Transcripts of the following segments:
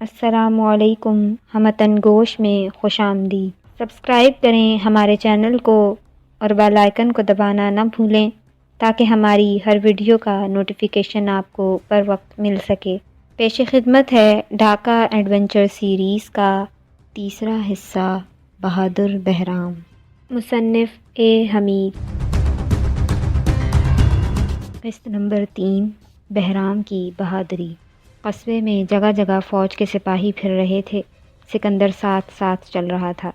السلام علیکم، ہمتن گوش میں خوش آمدید۔ سبسکرائب کریں ہمارے چینل کو اور بیل آئیکن کو دبانا نہ بھولیں تاکہ ہماری ہر ویڈیو کا نوٹیفیکیشن آپ کو پر وقت مل سکے۔ پیش خدمت ہے ڈھاکہ ایڈونچر سیریز کا تیسرا حصہ بہادر بہرام، مصنف اے حمید۔ قسط نمبر 3، بہرام کی بہادری۔ قصبے میں جگہ جگہ فوج کے سپاہی پھر رہے تھے۔ سکندر ساتھ ساتھ چل رہا تھا۔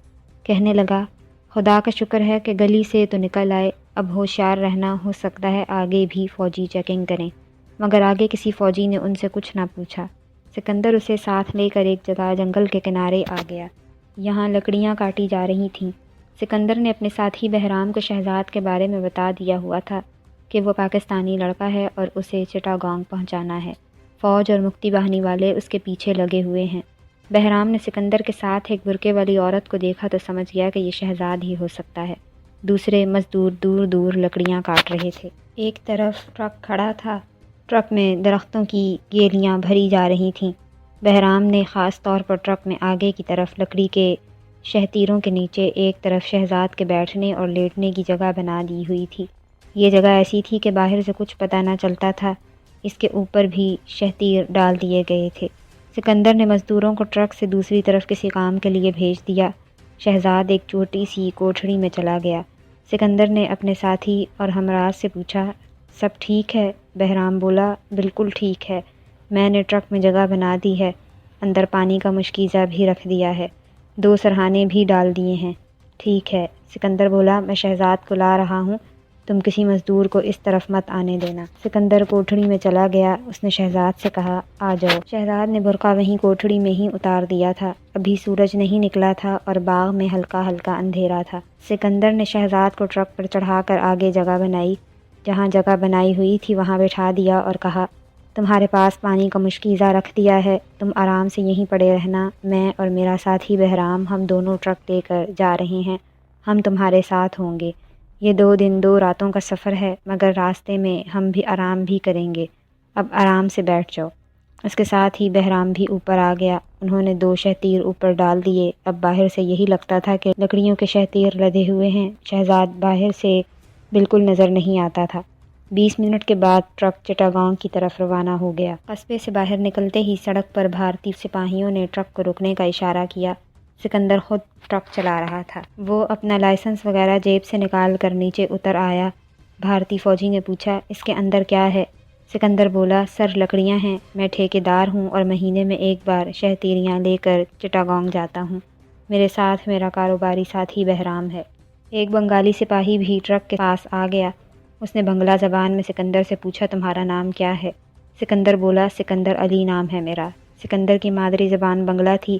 کہنے لگا، خدا کا شکر ہے کہ گلی سے تو نکل آئے، اب ہوشیار رہنا، ہو سکتا ہے آگے بھی فوجی چیکنگ کریں۔ مگر آگے کسی فوجی نے ان سے کچھ نہ پوچھا۔ سکندر اسے ساتھ لے کر ایک جگہ جنگل کے کنارے آ گیا۔ یہاں لکڑیاں کاٹی جا رہی تھیں۔ سکندر نے اپنے ساتھی بہرام کو شہزاد کے بارے میں بتا دیا ہوا تھا کہ وہ پاکستانی لڑکا ہے اور اسے چٹاگانگ پہنچانا ہے۔ فوج اور مکتی باہنی والے اس کے پیچھے لگے ہوئے ہیں۔ بہرام نے سکندر کے ساتھ ایک برقعے والی عورت کو دیکھا تو سمجھ گیا کہ یہ شہزاد ہی ہو سکتا ہے۔ دوسرے مزدور دور دور لکڑیاں کاٹ رہے تھے۔ ایک طرف ٹرک کھڑا تھا۔ ٹرک میں درختوں کی گیلیاں بھری جا رہی تھیں۔ بہرام نے خاص طور پر ٹرک میں آگے کی طرف لکڑی کے شہتیروں کے نیچے ایک طرف شہزاد کے بیٹھنے اور لیٹنے کی جگہ بنا دی ہوئی تھی۔ یہ جگہ ایسی تھی کہ باہر سے کچھ پتہ نہ چلتا تھا۔ اس کے اوپر بھی شہتیر ڈال دیے گئے تھے۔ سکندر نے مزدوروں کو ٹرک سے دوسری طرف کسی کام کے لیے بھیج دیا۔ شہزاد ایک چھوٹی سی کوٹھڑی میں چلا گیا۔ سکندر نے اپنے ساتھی اور ہمراز سے پوچھا، سب ٹھیک ہے؟ بہرام بولا، بالکل ٹھیک ہے، میں نے ٹرک میں جگہ بنا دی ہے، اندر پانی کا مشکیزہ بھی رکھ دیا ہے، 2 سرہانے بھی ڈال دیے ہیں۔ ٹھیک ہے، سکندر بولا، میں شہزاد کو لا رہا ہوں، تم کسی مزدور کو اس طرف مت آنے دینا۔ سکندر کوٹھڑی میں چلا گیا۔ اس نے شہزاد سے کہا، آ جاؤ۔ شہزاد نے برقع وہیں کوٹھڑی میں ہی اتار دیا تھا۔ ابھی سورج نہیں نکلا تھا اور باغ میں ہلکا ہلکا اندھیرا تھا۔ سکندر نے شہزاد کو ٹرک پر چڑھا کر آگے جگہ بنائی۔ جہاں جگہ بنائی ہوئی تھی وہاں بٹھا دیا اور کہا، تمہارے پاس پانی کا مشکیزہ رکھ دیا ہے، تم آرام سے یہیں پڑے رہنا، میں اور میرا ساتھی بہرام ہم دونوں ٹرک لے کر جا رہے ہیں، ہم تمہارے ساتھ ہوں گے۔ یہ 2 دن 2 راتوں کا سفر ہے، مگر راستے میں ہم بھی آرام بھی کریں گے، اب آرام سے بیٹھ جاؤ۔ اس کے ساتھ ہی بہرام بھی اوپر آ گیا۔ انہوں نے 2 شہتیر اوپر ڈال دیے۔ اب باہر سے یہی لگتا تھا کہ لکڑیوں کے شہتیر لدے ہوئے ہیں۔ شہزاد باہر سے بالکل نظر نہیں آتا تھا۔ 20 منٹ کے بعد ٹرک چٹاگانگ کی طرف روانہ ہو گیا۔ قصبے سے باہر نکلتے ہی سڑک پر بھارتی سپاہیوں نے ٹرک کو رکنے کا اشارہ کیا۔ سکندر خود ٹرک چلا رہا تھا۔ وہ اپنا لائسنس وغیرہ جیب سے نکال کر نیچے اتر آیا۔ بھارتی فوجی نے پوچھا، اس کے اندر کیا ہے؟ سکندر بولا، سر لکڑیاں ہیں، میں ٹھیکیدار ہوں اور مہینے میں ایک بار شہتیریاں لے کر چٹاگانگ جاتا ہوں۔ میرے ساتھ میرا کاروباری ساتھی بہرام ہے۔ ایک بنگالی سپاہی بھی ٹرک کے پاس آ گیا۔ اس نے بنگلہ زبان میں سکندر سے پوچھا، تمہارا نام کیا ہے؟ سکندر بولا، سکندر علی نام ہے میرا۔ سکندر کی مادری زبان بنگلہ تھی،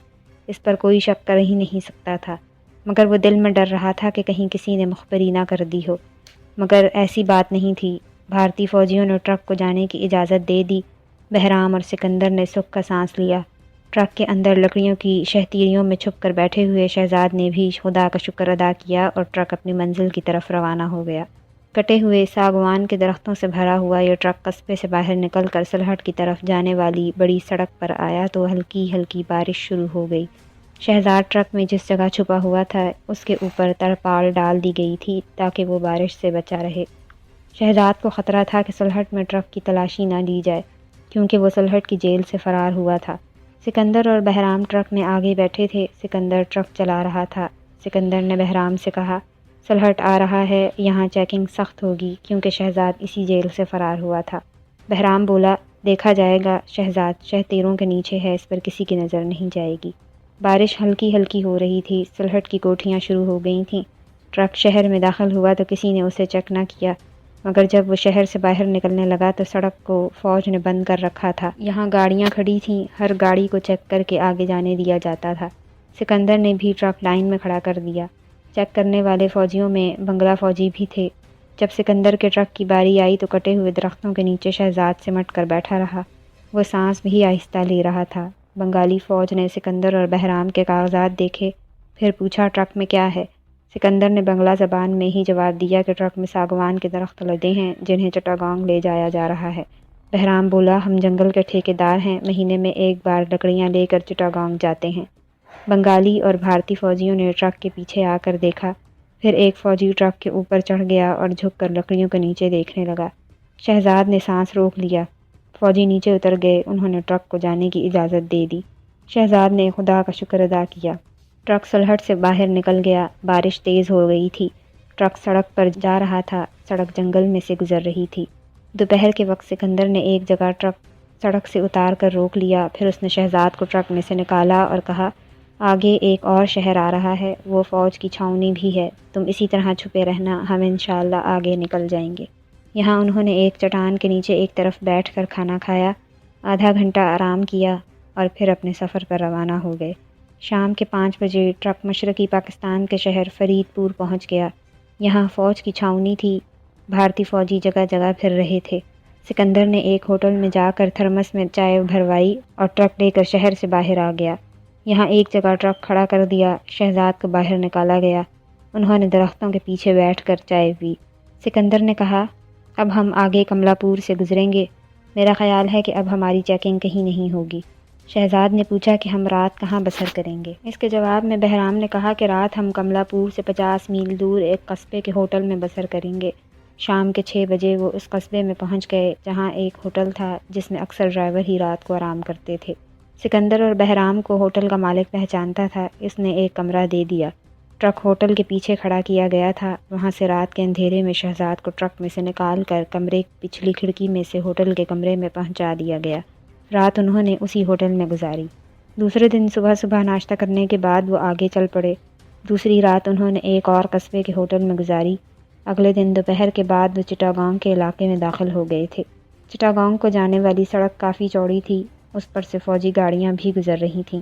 اس پر کوئی شک کر ہی نہیں سکتا تھا، مگر وہ دل میں ڈر رہا تھا کہ کہیں کسی نے مخبری نہ کر دی ہو۔ مگر ایسی بات نہیں تھی۔ بھارتی فوجیوں نے ٹرک کو جانے کی اجازت دے دی۔ بہرام اور سکندر نے سکھ کا سانس لیا۔ ٹرک کے اندر لکڑیوں کی شہتیریوں میں چھپ کر بیٹھے ہوئے شہزاد نے بھی خدا کا شکر ادا کیا اور ٹرک اپنی منزل کی طرف روانہ ہو گیا۔ کٹے ہوئے ساگوان کے درختوں سے بھرا ہوا یہ ٹرک قصبے سے باہر نکل کر سلہٹ کی طرف جانے والی بڑی سڑک پر آیا تو ہلکی ہلکی بارش شروع ہو گئی۔ شہزاد ٹرک میں جس جگہ چھپا ہوا تھا اس کے اوپر ترپال ڈال دی گئی تھی تاکہ وہ بارش سے بچا رہے۔ شہزاد کو خطرہ تھا کہ سلہٹ میں ٹرک کی تلاشی نہ لی جائے، کیونکہ وہ سلہٹ کی جیل سے فرار ہوا تھا۔ سکندر اور بہرام ٹرک میں آگے بیٹھے تھے۔ سکندر ٹرک چلا رہا تھا۔ سکندر نے بہرام سے کہا، سلہٹ آ رہا ہے، یہاں چیکنگ سخت ہوگی، کیونکہ شہزاد اسی جیل سے فرار ہوا تھا۔ بہرام بولا، دیکھا جائے گا، شہزاد شہتیروں کے نیچے ہے، اس پر کسی کی نظر نہیں جائے گی۔ بارش ہلکی ہلکی ہو رہی تھی۔ سلہٹ کی کوٹھیاں شروع ہو گئی تھیں۔ ٹرک شہر میں داخل ہوا تو کسی نے اسے چیک نہ کیا، مگر جب وہ شہر سے باہر نکلنے لگا تو سڑک کو فوج نے بند کر رکھا تھا۔ یہاں گاڑیاں کھڑی تھیں، ہر گاڑی کو چیک کر کے آگے جانے دیا جاتا تھا۔ سکندر نے بھی ٹرک لائن میں کھڑا کر دیا۔ چیک کرنے والے فوجیوں میں بنگلہ فوجی بھی تھے۔ جب سکندر کے ٹرک کی باری آئی تو کٹے ہوئے درختوں کے نیچے شہزاد سمٹ کر بیٹھا رہا۔ وہ سانس بھی آہستہ لے رہا تھا۔ بنگالی فوج نے سکندر اور بہرام کے کاغذات دیکھے، پھر پوچھا، ٹرک میں کیا ہے؟ سکندر نے بنگلہ زبان میں ہی جواب دیا کہ ٹرک میں ساگوان کے درخت لدے ہیں جنہیں چٹاگانگ لے جایا جا رہا ہے۔ بہرام بولا، ہم جنگل کے ٹھیکیدار ہیں، مہینے میں ایک بار لکڑیاں لے کر چٹاگانگ جاتے ہیں۔ بنگالی اور بھارتی فوجیوں نے ٹرک کے پیچھے آ کر دیکھا، پھر ایک فوجی ٹرک کے اوپر چڑھ گیا اور جھک کر لکڑیوں کے نیچے دیکھنے لگا۔ شہزاد نے سانس روک لیا۔ فوجی نیچے اتر گئے، انہوں نے ٹرک کو جانے کی اجازت دے دی۔ شہزاد نے خدا کا شکر ادا کیا۔ ٹرک سلہٹ سے باہر نکل گیا۔ بارش تیز ہو گئی تھی۔ ٹرک سڑک پر جا رہا تھا، سڑک جنگل میں سے گزر رہی تھی۔ دوپہر کے وقت سکندر نے ایک جگہ ٹرک سڑک سے اتار کر روک لیا، پھر اس نے شہزاد کو ٹرک میں سے نکالا اور کہا، آگے ایک اور شہر آ رہا ہے، وہ فوج کی چھاؤنی بھی ہے، تم اسی طرح چھپے رہنا، ہم انشاءاللہ آگے نکل جائیں گے۔ یہاں انہوں نے ایک چٹان کے نیچے ایک طرف بیٹھ کر کھانا کھایا، آدھا گھنٹہ آرام کیا اور پھر اپنے سفر پر روانہ ہو گئے۔ شام کے 5 بجے ٹرک مشرقی پاکستان کے شہر فرید پور پہنچ گیا۔ یہاں فوج کی چھاؤنی تھی، بھارتی فوجی جگہ جگہ پھر رہے تھے۔ سکندر نے ایک ہوٹل میں جا کر تھرمس میں چائے بھروائی اور ٹرک لے کر شہر سے باہر آ گیا۔ یہاں ایک جگہ ٹرک کھڑا کر دیا، شہزاد کو باہر نکالا گیا۔ انہوں نے درختوں کے پیچھے بیٹھ کر چائے پی۔ سکندر نے کہا، اب ہم آگے کملا پور سے گزریں گے، میرا خیال ہے کہ اب ہماری چیکنگ کہیں نہیں ہوگی۔ شہزاد نے پوچھا کہ ہم رات کہاں بسر کریں گے؟ اس کے جواب میں بہرام نے کہا کہ رات ہم کملا پور سے 50 میل دور ایک قصبے کے ہوٹل میں بسر کریں گے۔ شام کے 6 بجے وہ اس قصبے میں پہنچ گئے جہاں ایک ہوٹل تھا جس میں اکثر ڈرائیور ہی رات کو آرام کرتے تھے۔ سکندر اور بہرام کو ہوٹل کا مالک پہچانتا تھا، اس نے ایک کمرہ دے دیا۔ ٹرک ہوٹل کے پیچھے کھڑا کیا گیا تھا، وہاں سے رات کے اندھیرے میں شہزاد کو ٹرک میں سے نکال کر کمرے کی پچھلی کھڑکی میں سے ہوٹل کے کمرے میں پہنچا دیا گیا۔ رات انہوں نے اسی ہوٹل میں گزاری۔ دوسرے دن صبح ناشتہ کرنے کے بعد وہ آگے چل پڑے۔ دوسری رات انہوں نے ایک اور قصبے کے ہوٹل میں گزاری۔ اگلے دن دوپہر کے بعد وہ چٹاگانگ کے علاقے میں داخل ہو گئے تھے۔ چٹاگانگ کو جانے والی سڑک کافی چوڑی تھی، اس پر سے فوجی گاڑیاں بھی گزر رہی تھیں۔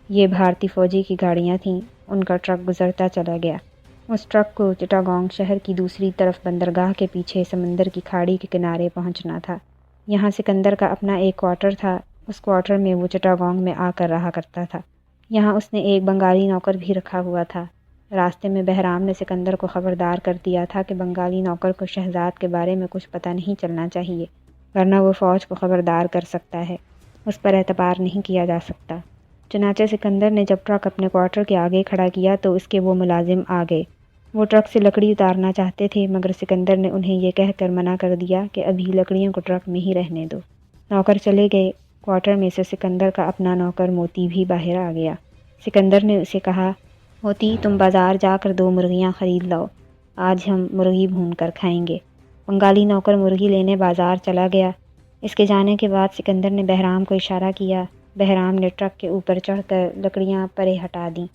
یہ بھارتی فوجی کی گاڑیاں تھیں، ان کا ٹرک گزرتا چلا گیا۔ اس ٹرک کو چٹاگانگ شہر کی دوسری طرف بندرگاہ کے پیچھے سمندر کی کھاڑی کے کنارے پہنچنا تھا۔ یہاں سکندر کا اپنا ایک کوارٹر تھا، اس کوارٹر میں وہ چٹاگانگ میں آ کر رہا کرتا تھا۔ یہاں اس نے ایک بنگالی نوکر بھی رکھا ہوا تھا۔ راستے میں بہرام نے سکندر کو خبردار کر دیا تھا کہ بنگالی نوکر کو شہزاد کے بارے میں کچھ پتہ نہیں چلنا چاہیے، ورنہ وہ فوج کو خبردار کر سکتا ہے، اس پر اعتبار نہیں کیا جا سکتا۔ چنانچہ سکندر نے جب ٹرک اپنے کوارٹر کے آگے کھڑا کیا تو اس کے وہ ملازم آ گئے۔ وہ ٹرک سے لکڑی اتارنا چاہتے تھے مگر سکندر نے انہیں یہ کہہ کر منع کر دیا کہ ابھی لکڑیوں کو ٹرک میں ہی رہنے دو۔ نوکر چلے گئے۔ کوارٹر میں سے سکندر کا اپنا نوکر موتی بھی باہر آ گیا۔ سکندر نے اسے کہا، موتی تم بازار جا کر 2 مرغیاں خرید لاؤ، آج ہم مرغی بھون کر کھائیں گے۔ بنگالی نوکر مرغی لینے بازار چلا گیا۔ اس کے جانے کے بعد سکندر نے بہرام کو اشارہ کیا۔ بہرام نے ٹرک کے اوپر چڑھ کر لکڑیاں پرے ہٹا دیں۔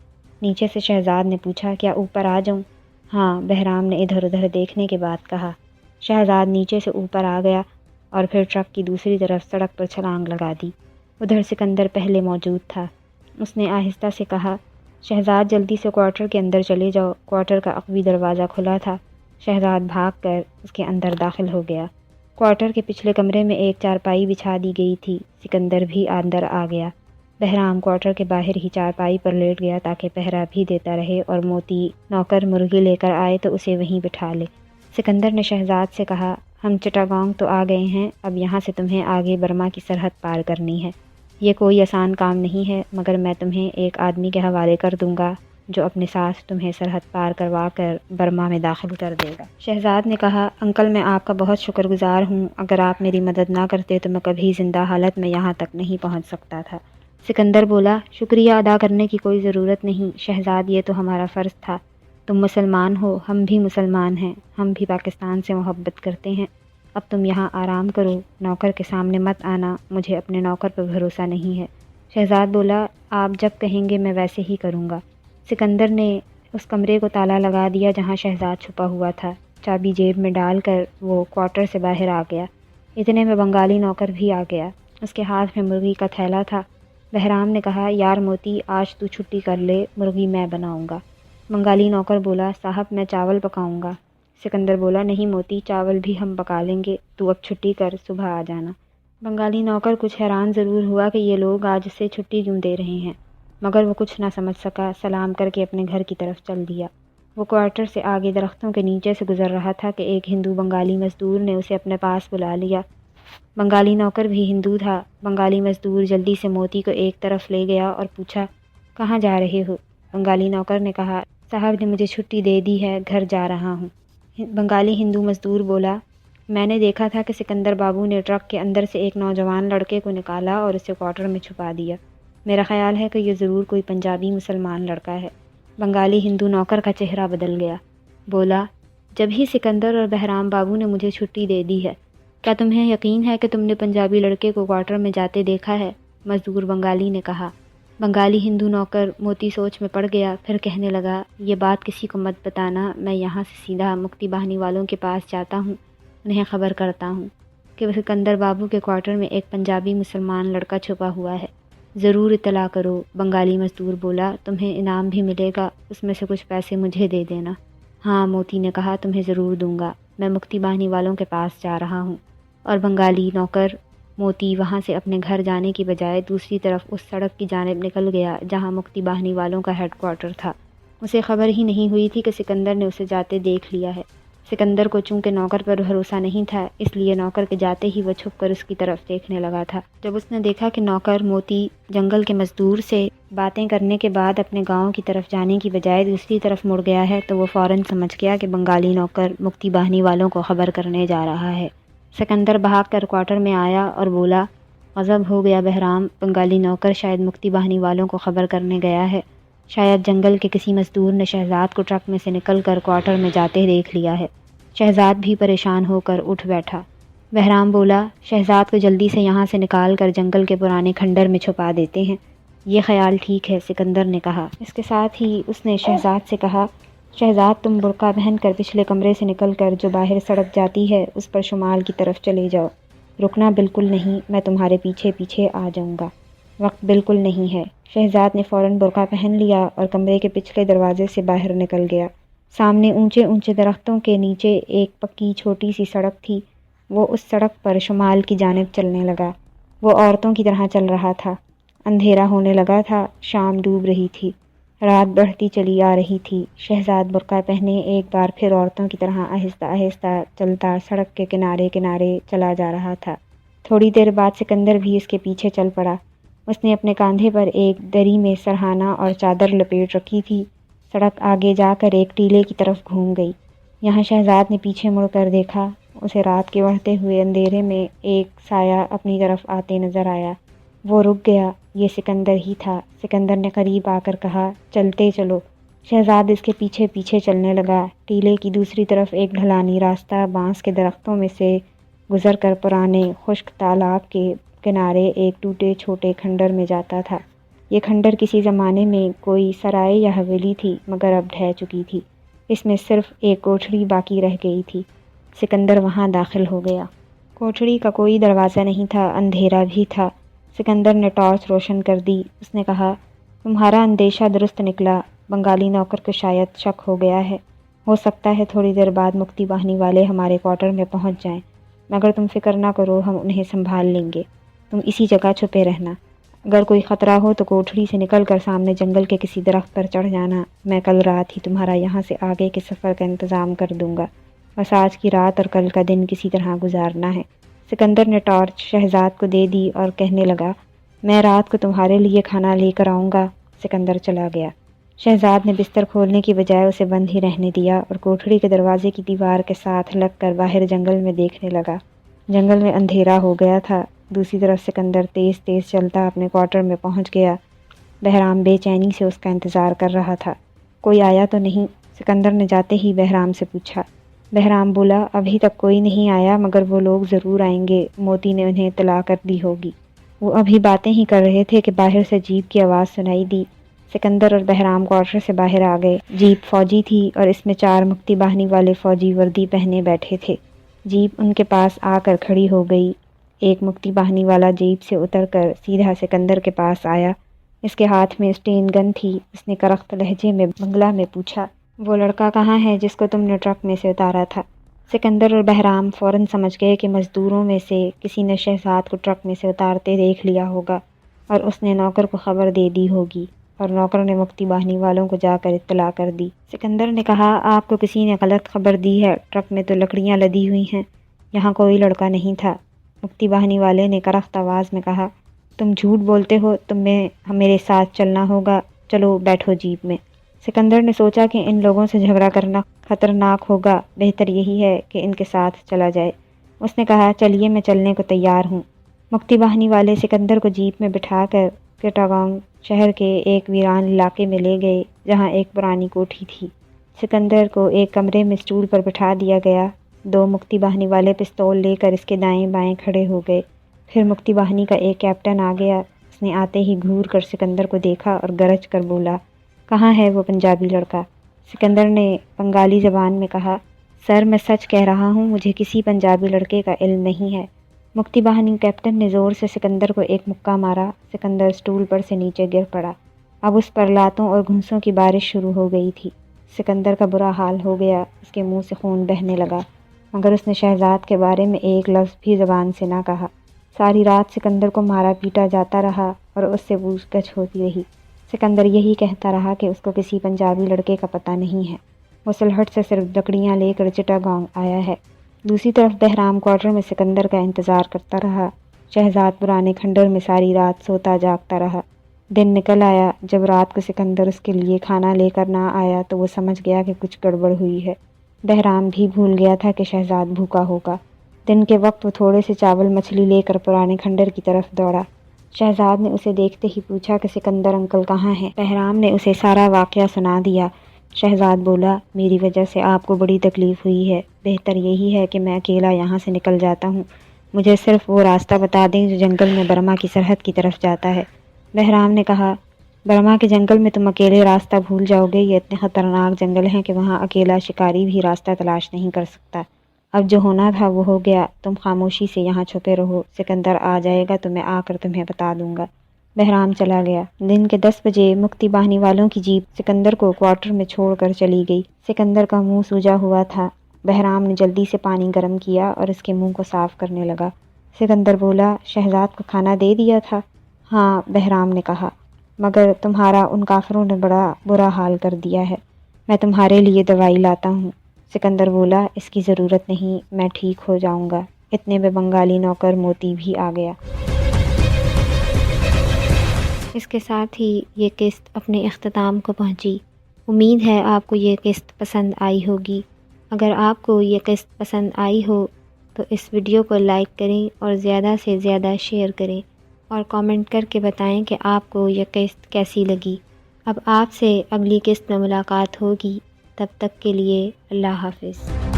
نیچے سے شہزاد نے پوچھا، کیا اوپر آ جاؤں؟ ہاں، بہرام نے ادھر ادھر دیکھنے کے بعد کہا۔ شہزاد نیچے سے اوپر آ گیا اور پھر ٹرک کی دوسری طرف سڑک پر چھلانگ لگا دی۔ ادھر سکندر پہلے موجود تھا۔ اس نے آہستہ سے کہا، شہزاد جلدی سے کوارٹر کے اندر چلے جاؤ۔ کوارٹر کا عقبی دروازہ کھلا تھا۔ شہزاد بھاگ کر اس کے اندر داخل ہو گیا۔ کوارٹر کے پچھلے کمرے میں ایک چارپائی بچھا دی گئی تھی، سکندر بھی اندر آ گیا۔ بہرام کوارٹر کے باہر ہی چارپائی پر لیٹ گیا تاکہ پہرا بھی دیتا رہے اور موتی نوکر مرغی لے کر آئے تو اسے وہیں بٹھا لے۔ سکندر نے شہزاد سے کہا، ہم چٹاگانگ تو آ گئے ہیں، اب یہاں سے تمہیں آگے برما کی سرحد پار کرنی ہے۔ یہ کوئی آسان کام نہیں ہے مگر میں تمہیں ایک آدمی کے حوالے کر دوں گا جو اپنے ساتھ تمہیں سرحد پار کروا کر برما میں داخل کر دے گا۔ شہزاد نے کہا، انکل میں آپ کا بہت شکر گزار ہوں، اگر آپ میری مدد نہ کرتے تو میں کبھی زندہ حالت میں یہاں تک نہیں پہنچ سکتا تھا۔ سکندر بولا، شکریہ ادا کرنے کی کوئی ضرورت نہیں شہزاد، یہ تو ہمارا فرض تھا۔ تم مسلمان ہو، ہم بھی مسلمان ہیں، ہم بھی پاکستان سے محبت کرتے ہیں۔ اب تم یہاں آرام کرو، نوکر کے سامنے مت آنا، مجھے اپنے نوکر پر بھروسہ نہیں ہے۔ شہزاد بولا، آپ جب کہیں گے میں ویسے ہی کروں گا۔ سکندر نے اس کمرے کو تالا لگا دیا جہاں شہزاد چھپا ہوا تھا۔ چابی جیب میں ڈال کر وہ کوارٹر سے باہر آ گیا۔ اتنے میں بنگالی نوکر بھی آ گیا، اس کے ہاتھ میں مرغی کا تھیلا تھا۔ بہرام نے کہا، یار موتی آج تو چھٹی کر لے، مرغی میں بناؤں گا۔ بنگالی نوکر بولا، صاحب میں چاول پکاؤں گا۔ سکندر بولا، نہیں موتی، چاول بھی ہم پکا لیں گے، تو اب چھٹی کر، صبح آ جانا۔ بنگالی نوکر کچھ حیران ضرور ہوا کہ یہ لوگ آج سے چھٹی کیوں دے رہے ہیں، مگر وہ کچھ نہ سمجھ سکا، سلام کر کے اپنے گھر کی طرف چل دیا۔ وہ کوارٹر سے آگے درختوں کے نیچے سے گزر رہا تھا کہ ایک ہندو بنگالی مزدور نے اسے اپنے پاس بلا لیا۔ بنگالی نوکر بھی ہندو تھا۔ بنگالی مزدور جلدی سے موتی کو ایک طرف لے گیا اور پوچھا، کہاں جا رہے ہو؟ بنگالی نوکر نے کہا، صاحب نے مجھے چھٹی دے دی ہے، گھر جا رہا ہوں۔ بنگالی ہندو مزدور بولا، میں نے دیکھا تھا کہ سکندر بابو نے ٹرک کے اندر سے ایک نوجوان لڑکے کو نکالا اور اسے کوارٹر میں چھپا دیا۔ میرا خیال ہے کہ یہ ضرور کوئی پنجابی مسلمان لڑکا ہے۔ بنگالی ہندو نوکر کا چہرہ بدل گیا، بولا، جب ہی سکندر اور بہرام بابو نے مجھے چھٹی دے دی ہے، کیا تمہیں یقین ہے کہ تم نے پنجابی لڑکے کو کوارٹر میں جاتے دیکھا ہے؟ مزدور بنگالی نے کہا۔ بنگالی ہندو نوکر موتی سوچ میں پڑ گیا، پھر کہنے لگا، یہ بات کسی کو مت بتانا، میں یہاں سے سیدھا مکتی باہنی والوں کے پاس جاتا ہوں، انہیں خبر کرتا ہوں کہ وہ سکندر بابو کے کوارٹر میں ایک پنجابی مسلمان لڑکا چھپا ہوا ہے، ضرور اطلاع کرو۔ بنگالی مزدور بولا، تمہیں انعام بھی ملے گا، اس میں سے کچھ پیسے مجھے دے دینا۔ ہاں، موتی نے کہا، تمہیں ضرور دوں گا، میں مکتی باہنی والوں کے پاس جا رہا ہوں۔ اور بنگالی نوکر موتی وہاں سے اپنے گھر جانے کی بجائے دوسری طرف اس سڑک کی جانب نکل گیا جہاں مکتی باہنی والوں کا ہیڈ کوارٹر تھا۔ اسے خبر ہی نہیں ہوئی تھی کہ سکندر نے اسے جاتے دیکھ لیا ہے۔ سکندر کو چونکہ نوکر پر بھروسہ نہیں تھا، اس لیے نوکر کے جاتے ہی وہ چھپ کر اس کی طرف دیکھنے لگا تھا۔ جب اس نے دیکھا کہ نوکر موتی جنگل کے مزدور سے باتیں کرنے کے بعد اپنے گاؤں کی طرف جانے کی بجائے دوسری طرف مڑ گیا ہے تو وہ فوراً سمجھ گیا کہ بنگالی نوکر مکتی باہنی والوں کو خبر کرنے جا رہا ہے۔ سکندر بھاگ کر کوارٹر میں آیا اور بولا، غضب ہو گیا بہرام، بنگالی نوکر شاید مکتی باہنی والوں کو خبر کرنے گیا ہے، شاید جنگل کے کسی مزدور نے شہزاد کو ٹرک میں سے نکل کر کوارٹر میں جاتے دیکھ لیا ہے۔ شہزاد بھی پریشان ہو کر اٹھ بیٹھا۔ بہرام بولا، شہزاد کو جلدی سے یہاں سے نکال کر جنگل کے پرانے کھنڈر میں چھپا دیتے ہیں، یہ خیال ٹھیک ہے، سکندر نے کہا۔ اس کے ساتھ ہی اس نے شہزاد سے کہا، شہزاد تم برقع پہن کر پچھلے کمرے سے نکل کر جو باہر سڑک جاتی ہے اس پر شمال کی طرف چلے جاؤ، رکنا بالکل نہیں، میں تمہارے پیچھے پیچھے آ جاؤں گا، وقت بالکل نہیں ہے۔ شہزاد نے فوراً برقع پہن لیا اور کمرے کے پچھلے دروازے سے باہر نکل گیا۔ سامنے اونچے اونچے درختوں کے نیچے ایک پکی چھوٹی سی سڑک تھی، وہ اس سڑک پر شمال کی جانب چلنے لگا۔ وہ عورتوں کی طرح چل رہا تھا۔ اندھیرا ہونے لگا تھا، شام ڈوب رہی تھی، رات بڑھتی چلی آ رہی تھی۔ شہزاد برقع پہنے ایک بار پھر عورتوں کی طرح آہستہ آہستہ چلتا سڑک کے کنارے کنارے چلا جا رہا تھا۔ تھوڑی دیر بعد سکندر بھی اس کے پیچھے چل پڑا۔ اس نے اپنے کاندھے پر ایک دری میں سرہانہ اور چادر لپیٹ رکھی تھی۔ سڑک آگے جا کر ایک ٹیلے کی طرف گھوم گئی۔ یہاں شہزاد نے پیچھے مڑ کر دیکھا، اسے رات کے بڑھتے ہوئے اندھیرے میں ایک سایہ اپنی طرف آتے نظر آیا۔ وہ رک گیا، یہ سکندر ہی تھا۔ سکندر نے قریب آ کر کہا، چلتے چلو۔ شہزاد اس کے پیچھے پیچھے چلنے لگا۔ ٹیلے کی دوسری طرف ایک ڈھلانی راستہ بانس کے درختوں میں سے گزر کر پرانے خشک تالاب کے کنارے ایک ٹوٹے چھوٹے کھنڈر میں جاتا تھا۔ یہ کھنڈر کسی زمانے میں کوئی سرائے یا حویلی تھی مگر اب ڈھہ چکی تھی، اس میں صرف ایک کوٹھڑی باقی رہ گئی تھی۔ سکندر وہاں داخل ہو گیا۔ کوٹھڑی کا کوئی دروازہ نہیں تھا، اندھیرا بھی تھا۔ سکندر نے ٹارچ روشن کر دی۔ اس نے کہا، تمہارا اندیشہ درست نکلا، بنگالی نوکر کو شاید شک ہو گیا ہے، ہو سکتا ہے تھوڑی دیر بعد مکتی باہنی والے ہمارے کوارٹر میں پہنچ جائیں، مگر تم فکر نہ کرو، ہم انہیں سنبھال لیں گے، تم اسی جگہ چھپے رہنا۔ اگر کوئی خطرہ ہو تو کوٹھڑی سے نکل کر سامنے جنگل کے کسی درخت پر چڑھ جانا، میں کل رات ہی تمہارا یہاں سے آگے کے سفر کا انتظام کر دوں گا، بس آج کی رات اور کل کا دن کسی طرح گزارنا ہے۔ سکندر نے ٹارچ شہزاد کو دے دی اور کہنے لگا، میں رات کو تمہارے لیے کھانا لے کر آؤں گا۔ سکندر چلا گیا۔ شہزاد نے بستر کھولنے کی بجائے اسے بند ہی رہنے دیا اور کوٹھڑی کے دروازے کی دیوار کے ساتھ لگ کر باہر جنگل میں دیکھنے لگا۔ جنگل میں اندھیرا ہو گیا تھا۔ دوسری طرف سکندر تیز تیز چلتا اپنے کوارٹر میں پہنچ گیا۔ بہرام بے چینی سے اس کا انتظار کر رہا تھا۔ کوئی آیا تو نہیں؟ سکندر نے جاتے ہی بہرام سے پوچھا۔ بہرام بولا، ابھی تک کوئی نہیں آیا مگر وہ لوگ ضرور آئیں گے، موتی نے انہیں اطلاع کر دی ہوگی۔ وہ ابھی باتیں ہی کر رہے تھے کہ باہر سے جیپ کی آواز سنائی دی۔ سکندر اور بہرام کوارٹر سے باہر آ گئے۔ جیپ فوجی تھی اور اس میں 4 مکتی باہنی والے فوجی وردی پہنے بیٹھے تھے۔ جیپ ان کے پاس آ کر کھڑی ہو گئی۔ ایک مکتی باہنی والا جیپ سے اتر کر سیدھا سکندر کے پاس آیا۔ اس کے ہاتھ میں اسٹین گن تھی۔ اس نے کرخت لہجے میں بنگلہ میں پوچھا، وہ لڑکا کہاں ہے جس کو تم نے ٹرک میں سے اتارا تھا؟ سکندر اور بہرام فوراً سمجھ گئے کہ مزدوروں میں سے کسی نے شہزاد کو ٹرک میں سے اتارتے دیکھ لیا ہوگا اور اس نے نوکر کو خبر دے دی ہوگی اور نوکر نے مکتی باہنی والوں کو جا کر اطلاع کر دی۔ سکندر نے کہا، آپ کو کسی نے غلط خبر دی ہے، ٹرک میں تو لکڑیاں لدی ہوئی ہیں، یہاں کوئی لڑکا نہیں تھا۔ مکتی باہنی والے نے کرخت آواز میں کہا، تم جھوٹ بولتے ہو، میرے ساتھ چلنا ہوگا، چلو بیٹھو جیپ میں۔ سکندر نے سوچا کہ ان لوگوں سے جھگڑا کرنا خطرناک ہوگا، بہتر یہی ہے کہ ان کے ساتھ چلا جائے۔ اس نے کہا، چلیے میں چلنے کو تیار ہوں۔ مکتی باہنی والے سکندر کو جیپ میں بٹھا کر چٹاگانگ شہر کے ایک ویران علاقے میں لے گئے جہاں ایک پرانی کوٹھی تھی۔ سکندر کو ایک کمرے میں اسٹول پر بٹھا دیا گیا۔ دو مکتی باہنی والے پستول لے کر اس کے دائیں بائیں کھڑے ہو گئے۔ پھر مکتی باہنی کا ایک کیپٹن آ گیا۔ اس نے آتے ہی گھور کر سکندر کو دیکھا اور گرج کر بولا، کہاں ہے وہ پنجابی لڑکا؟ سکندر نے بنگالی زبان میں کہا، سر میں سچ کہہ رہا ہوں، مجھے کسی پنجابی لڑکے کا علم نہیں ہے۔ مکتی باہنی کیپٹن نے زور سے سکندر کو ایک مکہ مارا۔ سکندر اسٹول پر سے نیچے گر پڑا۔ اب اس پر لاتوں اور گھونسوں کی بارش شروع ہو گئی تھی۔ سکندر کا برا حال ہو گیا، اس کے منہ سے خون بہنے لگا، مگر اس نے شہزاد کے بارے میں ایک لفظ بھی زبان سے نہ کہا۔ ساری رات سکندر کو مارا پیٹا جاتا رہا اور اس سے پوچھ گچھ ہوتی رہی۔ سکندر یہی کہتا رہا کہ اس کو کسی پنجابی لڑکے کا پتہ نہیں ہے، وہ سلہٹ سے صرف لکڑیاں لے کر چٹاگانگ آیا ہے۔ دوسری طرف بہرام کوارٹر میں سکندر کا انتظار کرتا رہا۔ شہزاد پرانے کھنڈر میں ساری رات سوتا جاگتا رہا۔ دن نکل آیا۔ جب رات کو سکندر اس کے لیے کھانا لے کر نہ آیا تو وہ سمجھ گیا کہ کچھ گڑبڑ ہوئی ہے۔ بہرام بھی بھول گیا تھا کہ شہزاد بھوکا ہوگا۔ دن کے وقت وہ تھوڑے سے چاول مچھلی لے کر پرانے کھنڈر کی طرف دوڑا۔ شہزاد نے اسے دیکھتے ہی پوچھا کہ سکندر انکل کہاں ہیں؟ بہرام نے اسے سارا واقعہ سنا دیا۔ شہزاد بولا، میری وجہ سے آپ کو بڑی تکلیف ہوئی ہے، بہتر یہی ہے کہ میں اکیلا یہاں سے نکل جاتا ہوں، مجھے صرف وہ راستہ بتا دیں جو جنگل میں برما کی سرحد کی طرف جاتا ہے۔ بہرام نے کہا، برما کے جنگل میں تم اکیلے راستہ بھول جاؤ گے، یہ اتنے خطرناک جنگل ہیں کہ وہاں اکیلا شکاری بھی راستہ تلاش نہیں کر سکتا۔ اب جو ہونا تھا وہ ہو گیا، تم خاموشی سے یہاں چھپے رہو، سکندر آ جائے گا تو میں آ کر تمہیں بتا دوں گا۔ بہرام چلا گیا۔ دن کے 10 بجے مکتی باہنی والوں کی جیپ سکندر کو کوارٹر میں چھوڑ کر چلی گئی۔ سکندر کا منہ سوجا ہوا تھا۔ بہرام نے جلدی سے پانی گرم کیا اور اس کے منہ کو صاف کرنے لگا۔ سکندر بولا، شہزاد کو کھانا دے دیا تھا؟ ہاں، بہرام نے کہا، مگر تمہارا ان کافروں نے بڑا برا حال کر دیا ہے، میں تمہارے لیے دوائی لاتا ہوں۔ سکندر بولا، اس کی ضرورت نہیں، میں ٹھیک ہو جاؤں گا۔ اتنے میں بنگالی نوکر موتی بھی آ گیا۔ اس کے ساتھ ہی یہ قسط اپنے اختتام کو پہنچی۔ امید ہے آپ کو یہ قسط پسند آئی ہوگی۔ اگر آپ کو یہ قسط پسند آئی ہو تو اس ویڈیو کو لائک کریں اور زیادہ سے زیادہ شیئر کریں اور کامنٹ کر کے بتائیں کہ آپ کو یہ قسط کیسی لگی۔ اب آپ سے اگلی قسط میں ملاقات ہوگی، تب تک کے لیے اللہ حافظ۔